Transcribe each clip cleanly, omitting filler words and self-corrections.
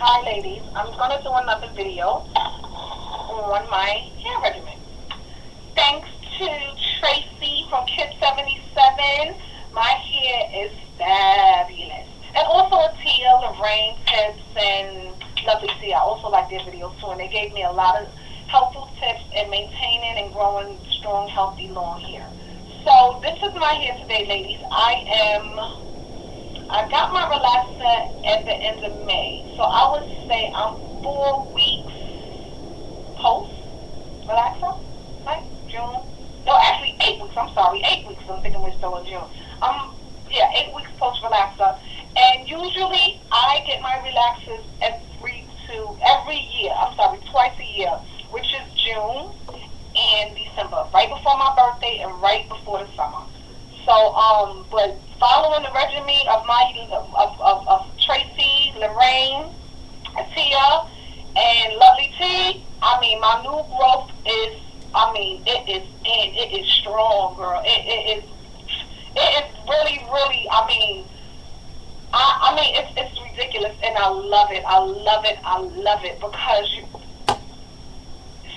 Hi ladies, I'm going to do another video on my hair regimen. Thanks to Tracy from Kid 77, my hair is fabulous. And also Tia, Lorraine, Tips, and Lovely Tia. I also like their videos too, and they gave me a lot of helpful tips in maintaining and growing strong, healthy, long hair. So this is my hair today, ladies. I got my relaxer at the end of May, so I would say I'm 4 weeks post relaxer, right? June? No, actually 8 weeks. I'm sorry, 8 weeks. I'm thinking we're still in June. 8 weeks post relaxer, and usually I get my relaxers every year. I'm sorry, twice a year, which is June and December, right before my birthday and right before the summer. So, but following the regimen of Tracy, Lorraine, Tia, and Lovely T, my new growth is, it is strong, girl. It is really, really, it's ridiculous, and I love it. I love it, because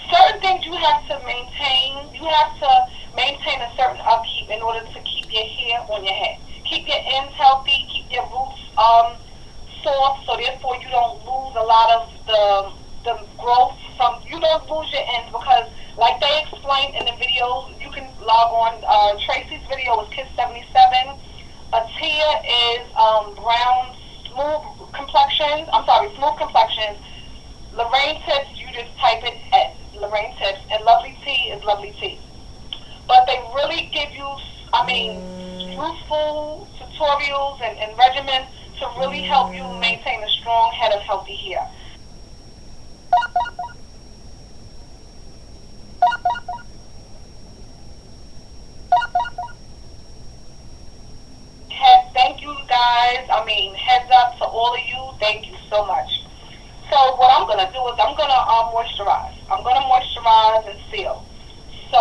certain things you have to maintain. You have to maintain a certain upkeep in order to keep your hair on your head. Keep your ends healthy, keep your roots soft, so therefore you don't lose a lot of the growth you don't lose your ends, because like they explained in the videos, you can log on, Tracy's video is Kiss 77, Tia is brown, smooth complexions, Lorraine Tips, you just type it at Lorraine Tips, and Lovely T is Lovely T. But they really give you, useful tutorials and regimens to really help you maintain a strong head of healthy hair. Thank you guys. Heads up to all of you. Thank you so much. So what I'm going to do is I'm going to moisturize. I'm going to moisturize and seal. So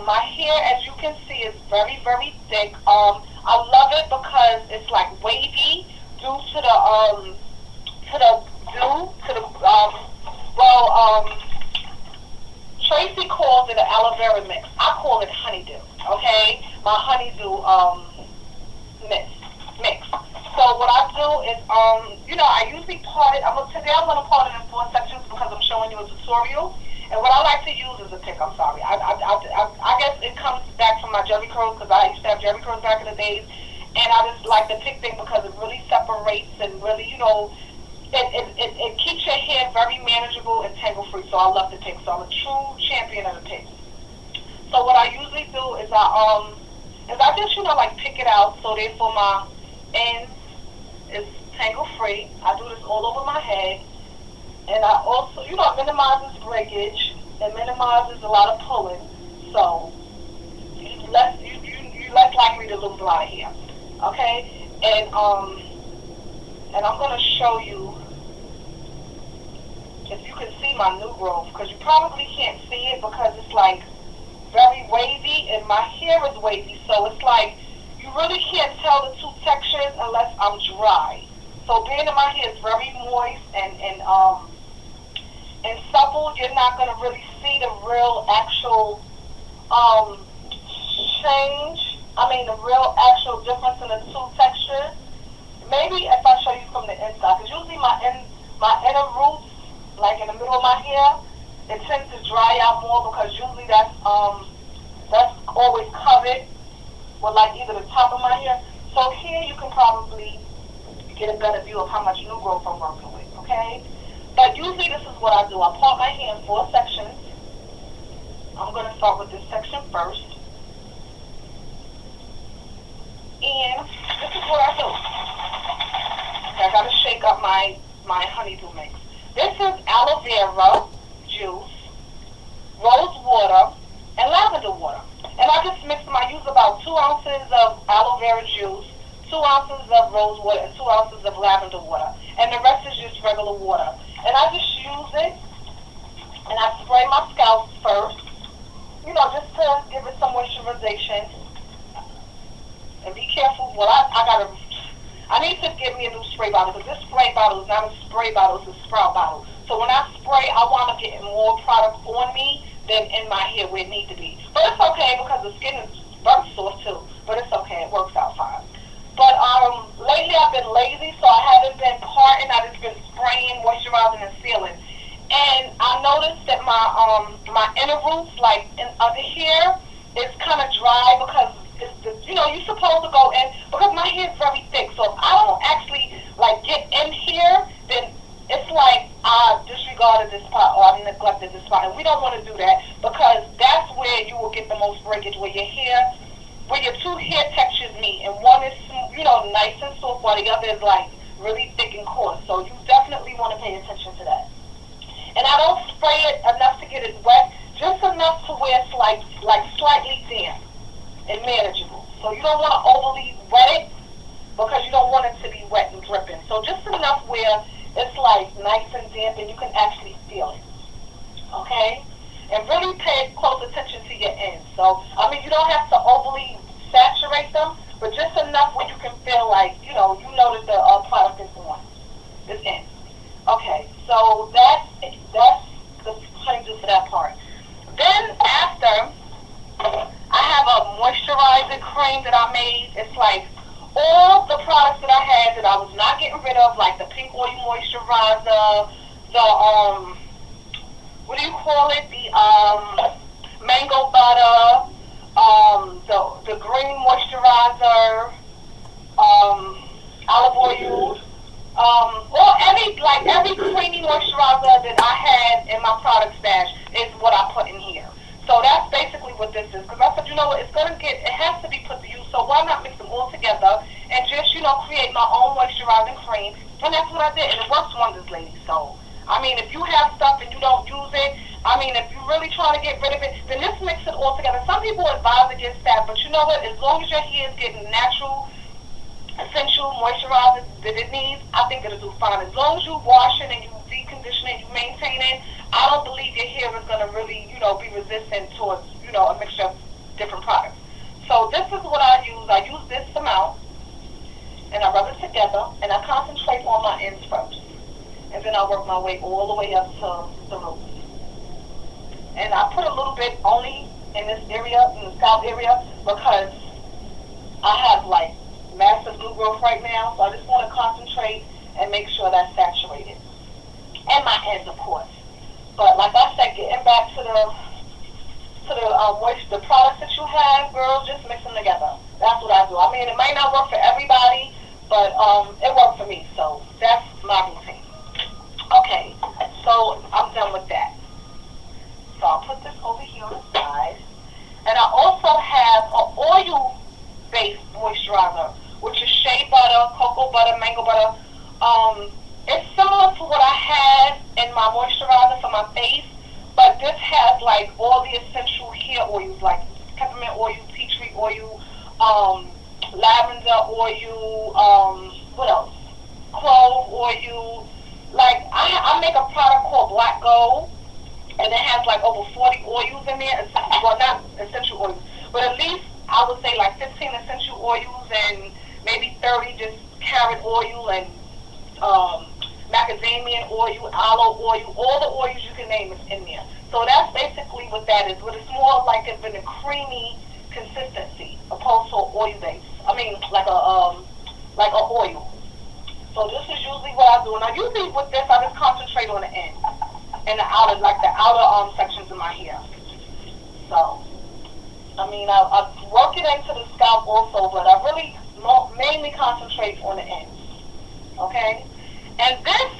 my hair, as you can see, is very, very thick. I love it because it's like wavy due to the Tracy calls it an aloe vera mix. I call it honeydew. Okay, my honeydew mix. So what I do is, I usually part it. Today I'm going to part it in 4 sections because I'm showing you a tutorial. And what I like to use is a pick. I'm sorry. I guess it comes back from my Jerry curls, because I used to have Jerry curls back in the days. And I just like the pick thing because it really separates and really, it keeps your hair very manageable and tangle-free. So I love the pick. So I'm a true champion of the pick. So what I usually do is I just, pick it out. So therefore my ends is tangle-free. I do this all over my head. And I also, it minimizes breakage. It minimizes a lot of pulling. So you're less likely to lose a lot of hair. Okay? And I'm going to show you if you can see my new growth, because you probably can't see it because it's like very wavy, and my hair is wavy, so it's like you really can't tell the two textures unless I'm dry. So being that my hair is very moist and supple, you're not going to really see the real actual change. The real actual difference in the two textures. Maybe if I show you from the inside, because usually my inner roots, like in the middle of my hair, it tends to dry out more, because usually that's always covered with like either the top of my hair. So here you can probably get a better view of how much new growth I'm working with, okay? But usually this is what I do. I part my hair in 4 sections. I'm going to start with this section first. And this is what I do. Okay, I got to shake up my honeydew mix. This is aloe vera juice, rose water, and lavender water. And I just I use about 2 ounces of aloe vera juice, 2 ounces of rose water, and 2 ounces of lavender water. And the rest is just regular water. And I just use it, and I spray my scalp first, just to give it some moisturization. And be careful. Well, I I need to get me a new spray bottle because this spray bottle is not a spray bottle, it's a sprout bottle. So when I spray, I want to get more product on me than in my hair where it needs to be. But it's okay because the skin is burnt sore too. But it's okay, it works out fine. But lately I've been lazy, so I haven't been parting. I've just been spraying, moisturizing, and sealing. And I noticed that my inner roots, like under here, is kind of dry because you're supposed to go in because my hair is very thick. So if I don't actually like get in here, then it's like I disregarded this part or I neglected this part. And we don't want to do that because that's where you will get the most breakage, where your two hair textures meet, and one is nice and soft, while the other is like really thick and coarse. So you definitely want to pay attention to that. And I don't spray it enough to get it wet, just enough to where it's like slightly damp and manageable. So you don't want to overly wet it because you don't want it to be wet and dripping. So just enough where it's like nice and damp and you can actually feel it. Okay? And really pay close attention to your ends. So, you don't have to overly saturate them, but just enough where you can feel like, you know that the product is on. It's in. Okay, so that's the honeydew for that part. Then after, I have a moisturizing cream that I made. It's like all the products that I had that I was not getting rid of, like the pink oil moisturizer, the what do you call it? The mango butter, the green moisturizer, olive oil, or every creamy moisturizer that I had in my product stash is what I put in here. So that's basically what this is. Because I said, it has to be put to use. So why not mix them all together and just, create my own moisturizing cream? And that's what I did. And it works wonders, ladies. So, if you have stuff and you don't use it, if you're really trying to get rid of it, then just mix it all together. Some people advise against that, but you know what? As long as your hair is getting natural, essential moisturizer that it needs, I think it'll do fine. As long as you wash it and you deep condition it, you maintain it, I don't believe your hair is going to really, be resistant towards, a mixture of different products. So this is what I use. I use this amount, and I rub it together, and I concentrate on my ends first. And then I work my way all the way up to the roots. And I put a little bit only in this area, in the scalp area, because I have like massive new growth right now. So I just want to concentrate and make sure that's saturated. And my ends, of course. But like I said, getting back to the products that you have, girls, just mix them together. That's what I do. It might not work for everybody, but it worked for me. So that's my routine. Okay, so I'm done with that. So I'll put this over here on the side. And I also have an oil-based moisturizer, which is shea butter, cocoa butter, mango butter. It's similar to what I had in my moisturizer for my face, but this has like all the essential hair oils, like peppermint oil, tea tree oil, lavender oil, what else? Clove oil. Like, I make a product called Black Gold, and it has like over 40 oils in there. Well, not essential oils, but at least I would say like 15 essential oils and maybe 30 just carrot oil and macadamia oil, aloe oil, all the oils you can name is in there. So that's basically what that is, but it's more like a creamy consistency opposed to an oil base. Like a oil. So this is usually what I do. And I usually with this, I just concentrate on the end and the outer sections of my hair. So, I work it into the scalp also, but I really mainly concentrate on the ends. Okay? And this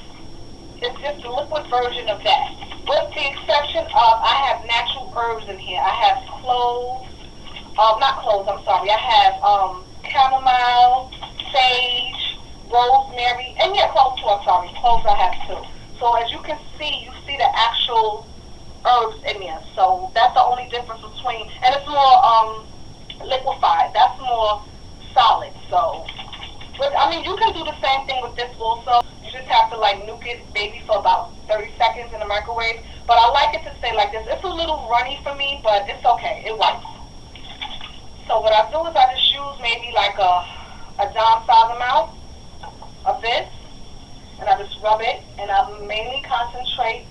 is just a liquid version of that. With the exception of, I have natural herbs in here. I have cloves, I have chamomile, sage, rosemary, and cloves too, cloves I have too. So as you can see, you see the actual herbs in there. So that's the only difference between, and it's more liquefied. That's more solid. So, but you can do the same thing with this also. You just have to nuke it maybe for about 30 seconds in the microwave. But I like it to stay like this. It's a little runny for me, but it's okay. It works. So what I do is I just use maybe like a dime size amount. of this, and I just rub it, and I mainly concentrate